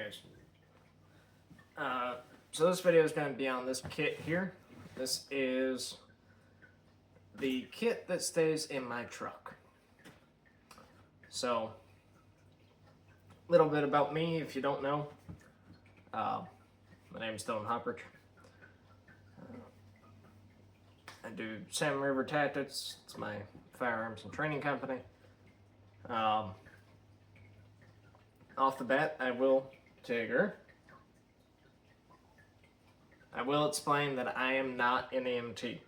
guys. So this video is going to be on this kit here. This is the kit that stays in my truck. So, a little bit about me if you don't know. My name is Dylan Hopper. I do Salmon River Tactics. It's my firearms and training company. Off the bat, I will explain that I am not an EMT.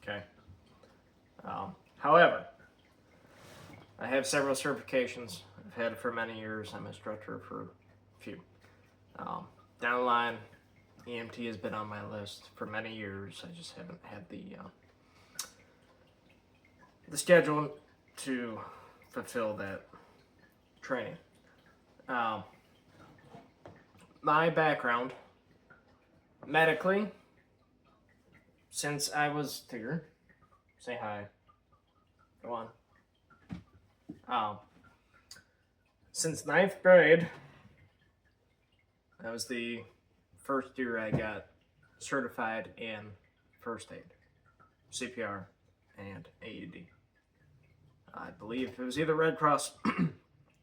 Okay. However, I have several certifications. I've had it for many years. I'm an instructor for a few. Down the line, EMT has been on my list for many years. I just haven't had the schedule to fulfill that training. My background, medically, since I was Tigger, say hi, go on. Since 9th grade, that was the first year I got certified in first aid, CPR, and AED. I believe it was either Red Cross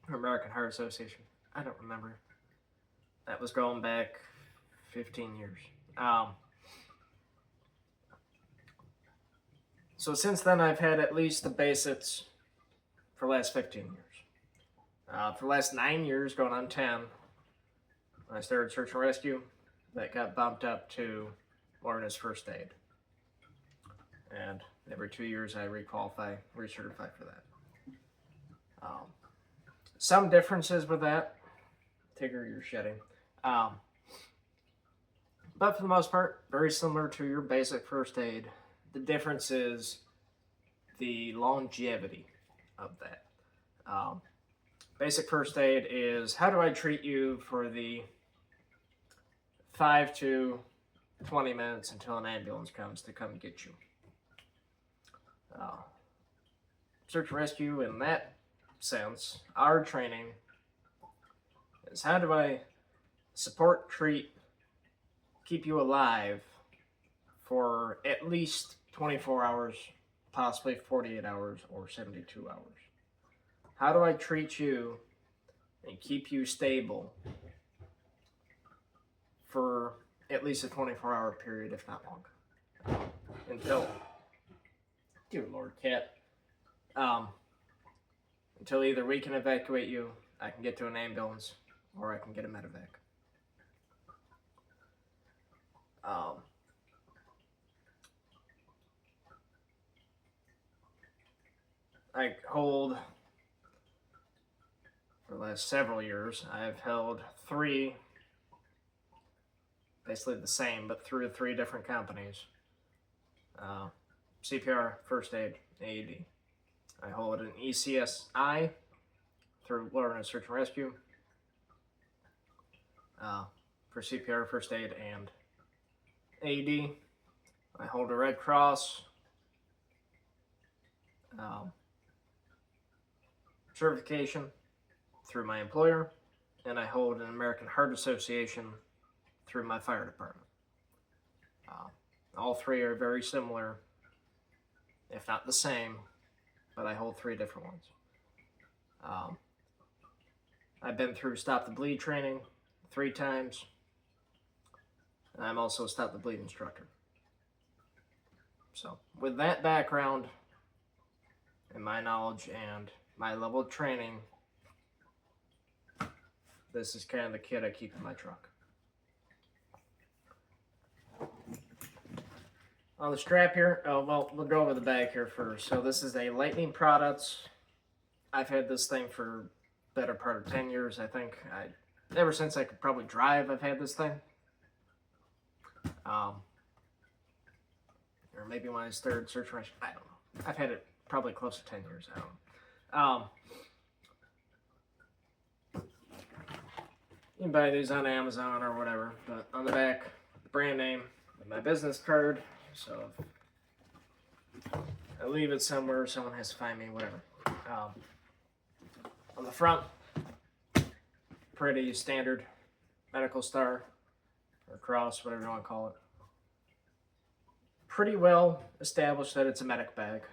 or American Heart Association. I don't remember. That was going back 15 years. So since then, I've had at least the basics for the last 15 years. For the last 9 years, going on 10, when I started search and rescue, that got bumped up to learn as first aid. And every 2 years, I recertify for that. Some differences with that. Tigger, you're shedding. But for the most part, very similar to your basic first aid. The difference is the longevity of that. Basic first aid is, how do I treat you for the 5 to 20 minutes until an ambulance comes to come get you. Search and rescue, in that sense, our training is, how do I support, treat, keep you alive for at least 24 hours, possibly 48 hours or 72 hours. How do I treat you and keep you stable for at least a 24-hour period, if not longer, until, dear Lord, cat, until either we can evacuate you, I can get to an ambulance, or I can get a medevac. I hold, for the last several years, I've held 3, basically the same, but through 3 different companies. CPR, first aid, AED. I hold an ECSI through Learn Search and Rescue for CPR, first aid, and AED. I hold a Red Cross certification through my employer, and I hold an American Heart Association through my fire department. All 3 are very similar, if not the same, but I hold 3 different ones. I've been through Stop the Bleed training 3 times, and I'm also a Stop the Bleed instructor. So, with that background, and my knowledge, and my level of training, this is kind of the kit I keep in my truck. On the strap here, well, we'll go over the bag here first. So this is a Lightening Products. I've had this thing for the better part of 10 years, I think. Ever since I could probably drive, I've had this thing. Or maybe when I started search and rescue, I don't know. I've had it probably close to 10 years, I don't know. You can buy these on Amazon or whatever, but on the back, the brand name, and my business card. So if I leave it somewhere, someone has to find me, whatever. On the front, pretty standard medical star or cross, whatever you want to call it. Pretty well established that it's a medic bag.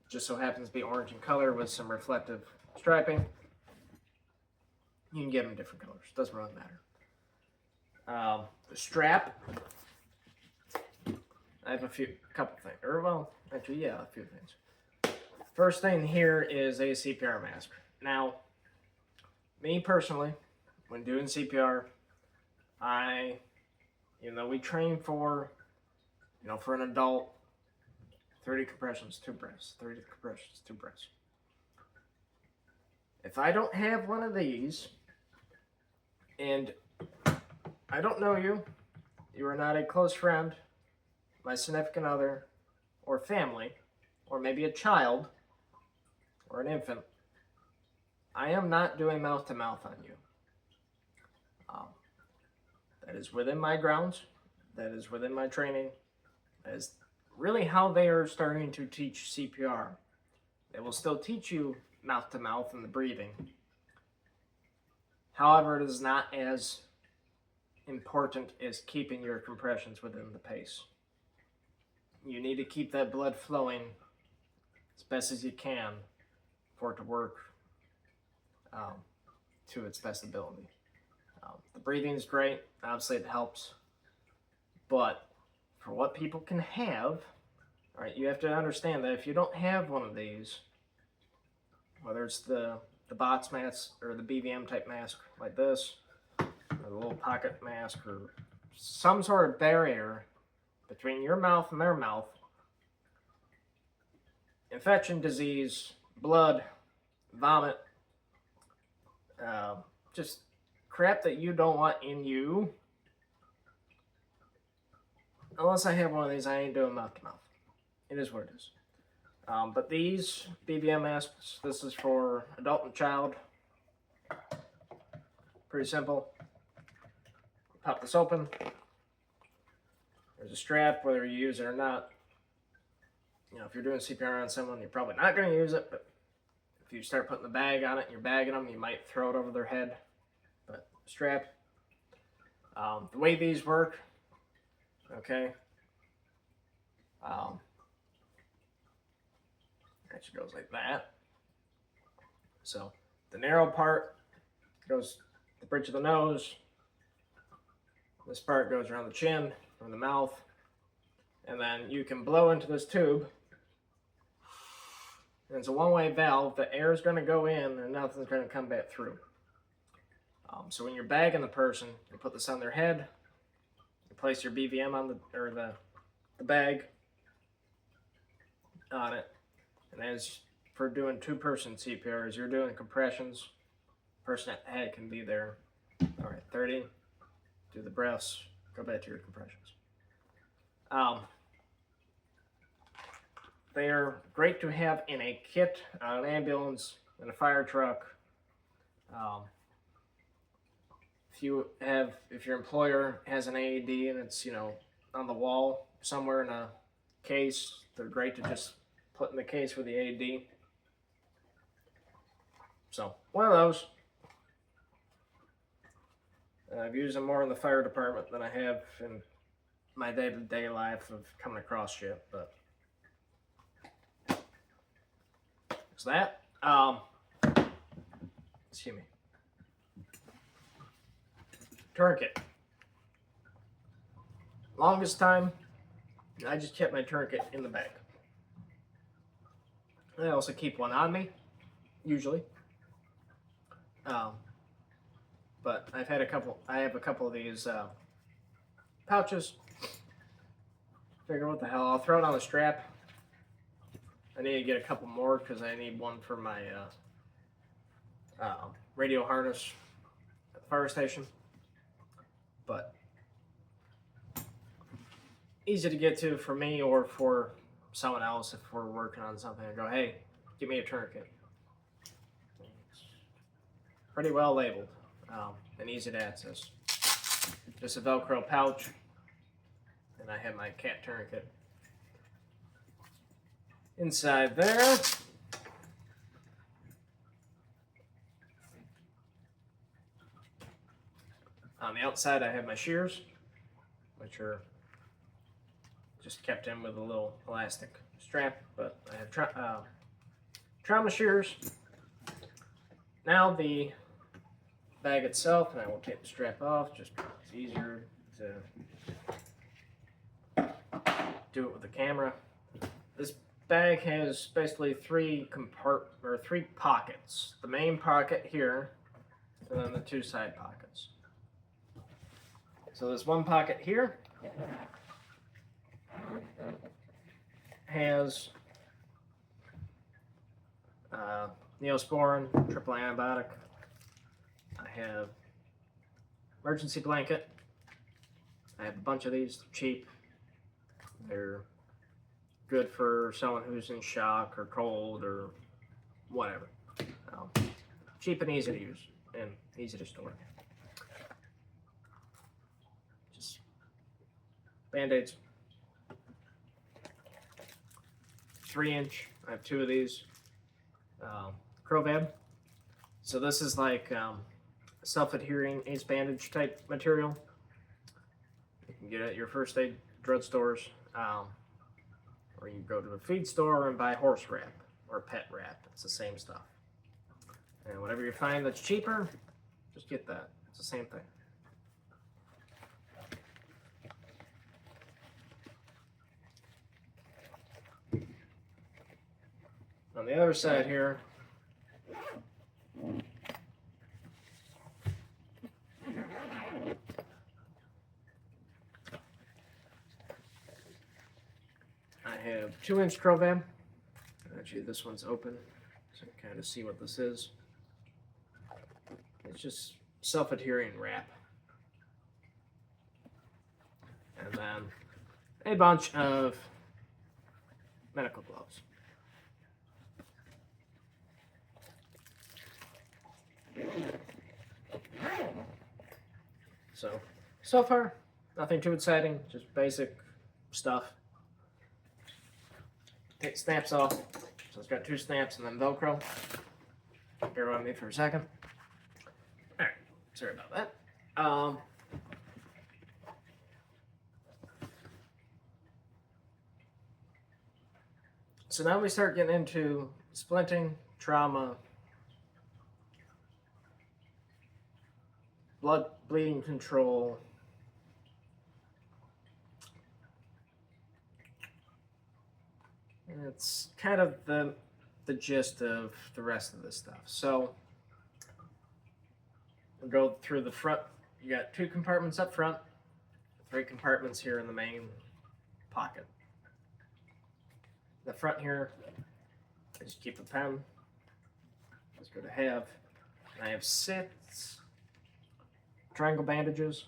Just so happens to be orange in color with some reflective striping. You can get them different colors. Doesn't really matter. The strap. I have a couple things. A few things. First thing here is a CPR mask. Now, me personally, when doing CPR, even though we train for an adult, 30 compressions, 2 breaths, 30 compressions, 2 breaths. If I don't have one of these, and I don't know you, you are not a close friend, my significant other, or family, or maybe a child, or an infant, I am not doing mouth-to-mouth on you. That is within my grounds. That is within my training. That is really how they are starting to teach CPR. They will still teach you mouth-to-mouth and the breathing. However, it is not as important as keeping your compressions within the pace. You need to keep that blood flowing as best as you can for it to work to its best ability. The breathing is great. Obviously, it helps. But for what people can have, all right, you have to understand that if you don't have one of these, whether it's the BOTS mask or the BVM type mask like this, or the little pocket mask, or some sort of barrier between your mouth and their mouth, infection, disease, blood, vomit, just crap that you don't want in you. Unless I have one of these, I ain't doing mouth to mouth. It is what it is. But these BVM masks, this is for adult and child. Pretty simple. Pop this open. There's a strap, whether you use it or not. If you're doing CPR on someone, you're probably not going to use it, but if you start putting the bag on it and you're bagging them, you might throw it over their head. But strap. The way these work, okay. Actually goes like that. So the narrow part goes the bridge of the nose. This part goes around the chin, from the mouth, and then you can blow into this tube. And it's a one-way valve. The air is going to go in, and nothing's going to come back through. So when you're bagging the person, you put this on their head. You place your BVM on the bag on it. And as for doing two-person CPR, as you're doing compressions, person at the head can be there. All right, 30. Do the breaths. Go back to your compressions. They are great to have in a kit, an ambulance, in a fire truck. If your employer has an AED and it's on the wall somewhere in a case, they're great to just put in the case with the AED. So one of those. I've used them more in the fire department than I have in my day-to-day life of coming across shit, but it's that. Excuse me. Tourniquet. Longest time, I just kept my tourniquet in the bag. I also keep one on me, usually. But I have a couple of these pouches. Figure what the hell, I'll throw it on the strap. I need to get a couple more because I need one for my radio harness at the fire station. But easy to get to for me or for someone else if we're working on something and go, hey, give me a tourniquet. It's pretty well labeled and easy to access. Just a Velcro pouch, and I have my cat tourniquet inside there. On the outside, I have my shears, which are just kept in with a little elastic strap, but I have trauma shears. Now the bag itself, and I will take the strap off, just because it's easier to do it with the camera. This bag has basically three pockets. The main pocket here, and then the two side pockets. So this one pocket here has Neosporin, triple antibiotic. I have emergency blanket. I have a bunch of these, cheap. They're good for someone who's in shock or cold or whatever. Cheap and easy to use and easy to store. Just Band-Aids. 3-inch. I have 2 of these. Crovab. So this is like self-adhering ace bandage type material. You can get it at your first aid drugstores, or you go to a feed store and buy horse wrap or pet wrap. It's the same stuff. And whatever you find that's cheaper, just get that. It's the same thing. On the other side here, I have 2-inch Crovab. Actually, this one's open, so you can kind of see what this is. It's just self-adhering wrap. And then a bunch of medical gloves. So far, nothing too exciting, just basic stuff. Take snaps off. So it's got 2 snaps and then Velcro. Bear with me for a second. Alright, sorry about that. So now we start getting into splinting, trauma, bleeding control, and it's kind of the gist of the rest of this stuff. So we'll go through the front. You got 2 compartments up front, 3 compartments here in the main pocket. The front here, I just keep a pen. That's good to have. And I have 6 triangle bandages.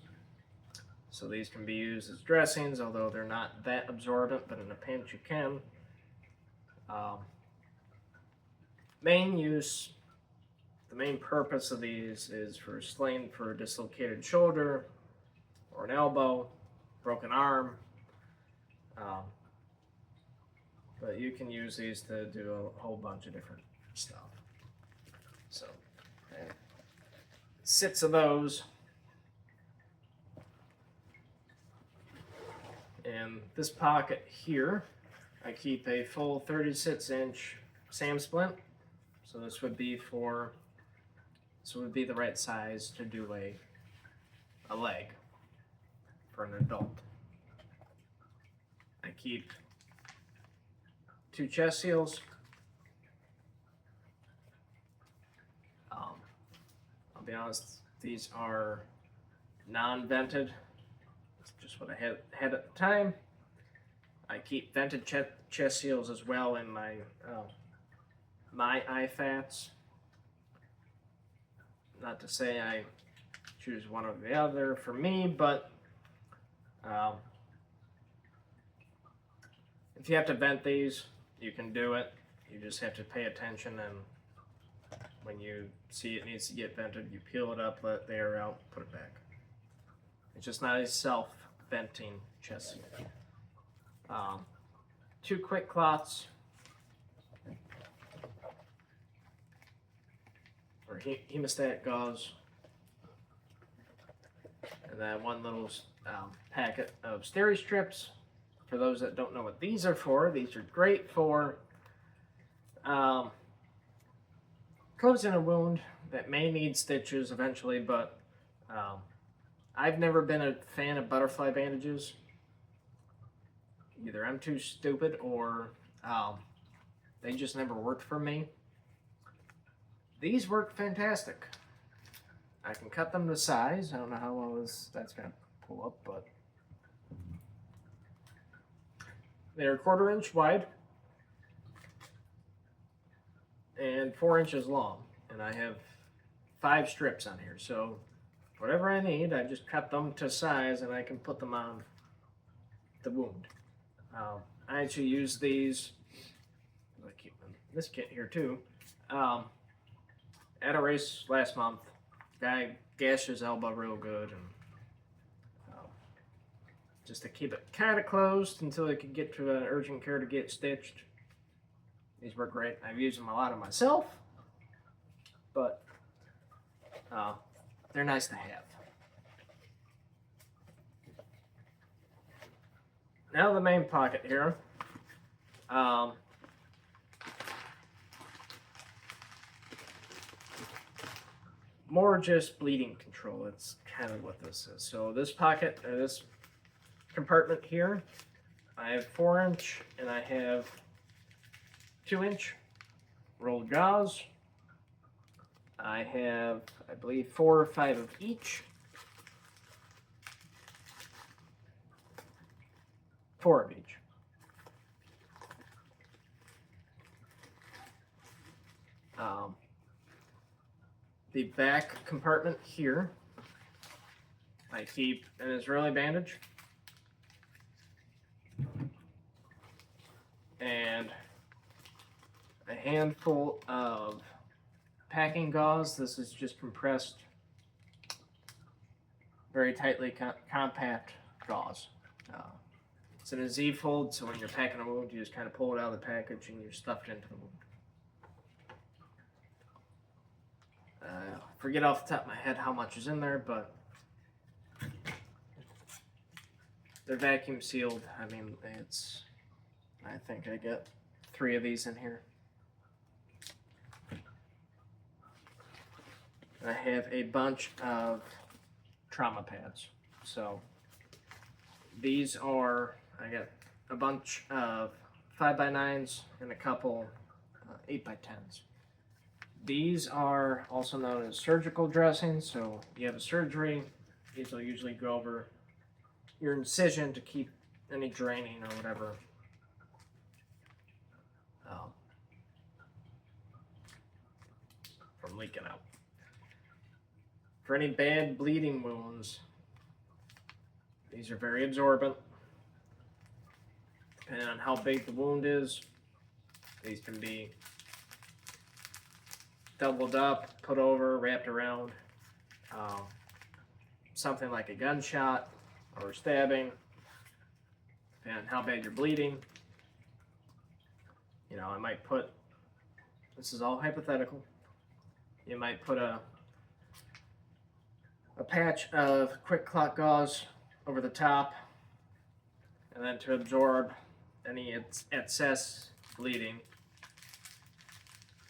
So these can be used as dressings, although they're not that absorbent, but in a pinch you can. Main use, the main purpose of these is for sling for a dislocated shoulder or an elbow, broken arm. But you can use these to do a whole bunch of different stuff. So, 6 of those. In this pocket here, I keep a full 36-inch SAM splint. So this would be the right size to do a leg for an adult. I keep 2 chest seals. I'll be honest, these are non-vented. It's just what I had at the time. I keep vented chest seals as well in my IFATs. Not to say I choose one or the other for me, but if you have to vent these, you can do it. You just have to pay attention, and when you see it needs to get vented, you peel it up, let the air out, put it back. It's just not a self-venting chest seal. 2 quick cloths or hemostatic gauze. And then one little packet of steri strips. For those that don't know what these are for, these are great for closing a wound that may need stitches eventually, but I've never been a fan of butterfly bandages. Either I'm too stupid or they just never worked for me. These work fantastic. I can cut them to size. I don't know how well that's going to pull up, but they're 1/4 inch wide and 4 inches long. And I have 5 strips on here. So whatever I need, I just cut them to size and I can put them on the wound. I actually use these, I keep this kit here too, at a race last month. Guy gashed his elbow real good, and just to keep it kind of closed until he could get to an urgent care to get stitched. These work great. I've used them a lot of myself, but they're nice to have. Now the main pocket here. More just bleeding control. It's kind of what this is. So this pocket, or this compartment here, I have 4 inch and I have 2 inch rolled gauze. I have, I believe, 4 or 5 of each. 4 of each. The back compartment here, I keep an Israeli bandage and a handful of packing gauze. This is just compressed, very tightly compact gauze. It's in a Z fold, so when you're packing a wound, you just kind of pull it out of the package and you're stuffed into the wound. Forget off the top of my head how much is in there, but they're vacuum sealed. I mean, I think I get 3 of these in here. I have a bunch of trauma pads. So these are, I got a bunch of 5x9s and a couple 8x10s. These are also known as surgical dressings. So you have a surgery, these will usually go over your incision to keep any draining or whatever from leaking out. For any bad bleeding wounds, these are very absorbent. Depending on how big the wound is, these can be doubled up, put over, wrapped around. Something like a gunshot or stabbing, depending on how bad you're bleeding. You know, I might put, this is all hypothetical, you might put a patch of quick clot gauze over the top, and then to absorb any excess bleeding,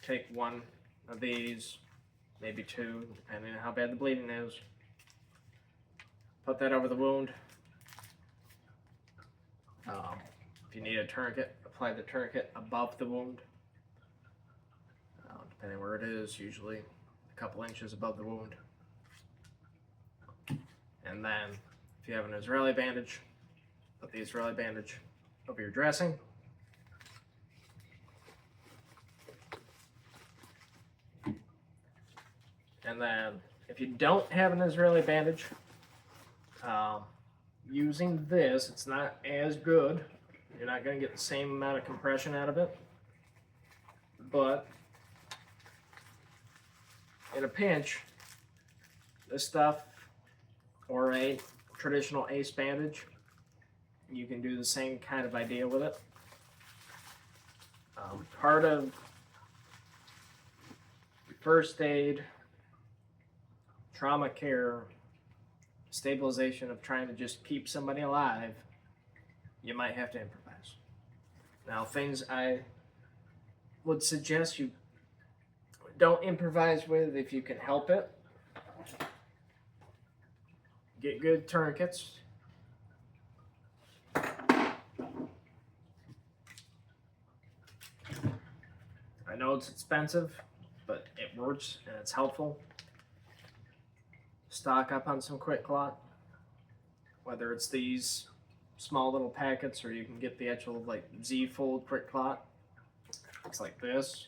take 1 of these, maybe 2, depending on how bad the bleeding is. Put that over the wound. If you need a tourniquet, apply the tourniquet above the wound. Depending where it is, usually a couple inches above the wound. And then, if you have an Israeli bandage, put the Israeli bandage over your dressing. And then, if you don't have an Israeli bandage, using this, it's not as good. You're not going to get the same amount of compression out of it. But in a pinch, this stuff, or a traditional ACE bandage, you can do the same kind of idea with it. Part of first aid, trauma care, stabilization of trying to just keep somebody alive, you might have to improvise. Now, things I would suggest you don't improvise with if you can help it. Get good tourniquets. I know it's expensive, but it works and it's helpful. Stock up on some quick clot, whether it's these small little packets or you can get the actual like Z-fold quick clot. It's like this.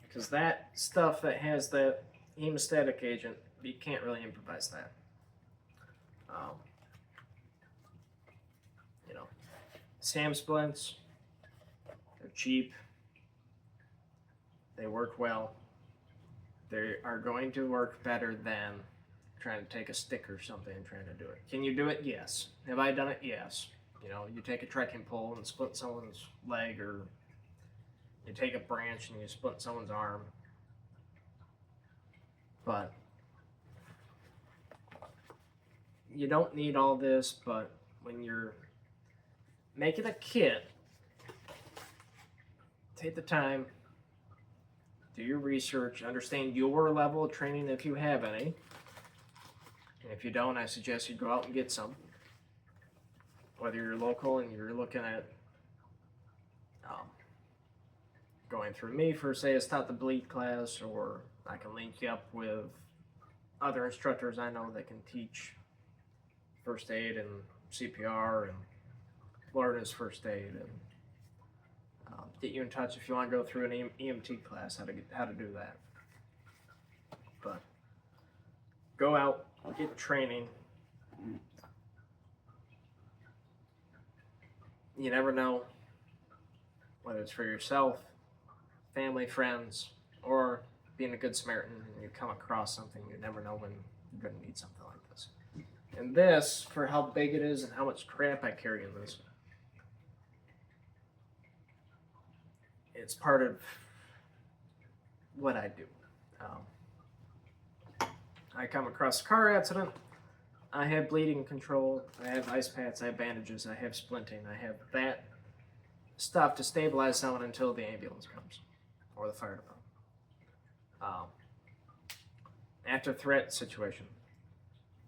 Because that stuff that has that hemostatic agent, you can't really improvise that. You know, SAM splints, they're cheap, they work well, they are going to work better than trying to take a stick or something and trying to do it. Can you do it? Yes. Have I done it? Yes. You know, you take a trekking pole and split someone's leg, or you take a branch and you split someone's arm. But you don't need all this, but when you're making a kit, take the time, do your research, understand your level of training if you have any. And if you don't, I suggest you go out and get some. Whether you're local and you're looking at going through me for, say, a Stop the Bleed class, or I can link you up with other instructors I know that can teach first aid and CPR and Florida's first aid, and get you in touch if you want to go through an EMT class, how to do that. But go out, get training. You never know, whether it's for yourself, family, friends, or being a good Samaritan and you come across something, you never know when you're going to need something like this. And this, for how big it is and how much crap I carry in this, it's part of what I do. I come across a car accident, I have bleeding control, I have ice packs, I have bandages, I have splinting, I have that stuff to stabilize someone until the ambulance comes, or the fire department. After threat situation,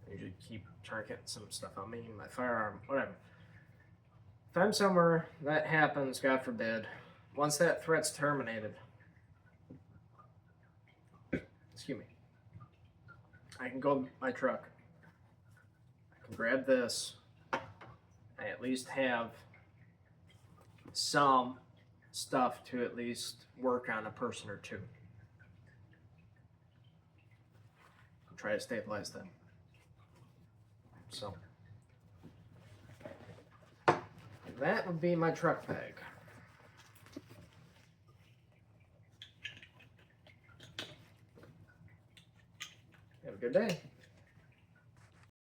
I usually keep tourniquet, some stuff on me, my firearm, whatever. If I'm somewhere, that happens, God forbid, once that threat's terminated, excuse me, I can go to my truck, I can grab this, I at least have some stuff to at least work on a person or two. Try to stabilize them. So that would be my truck bag. Have a good day.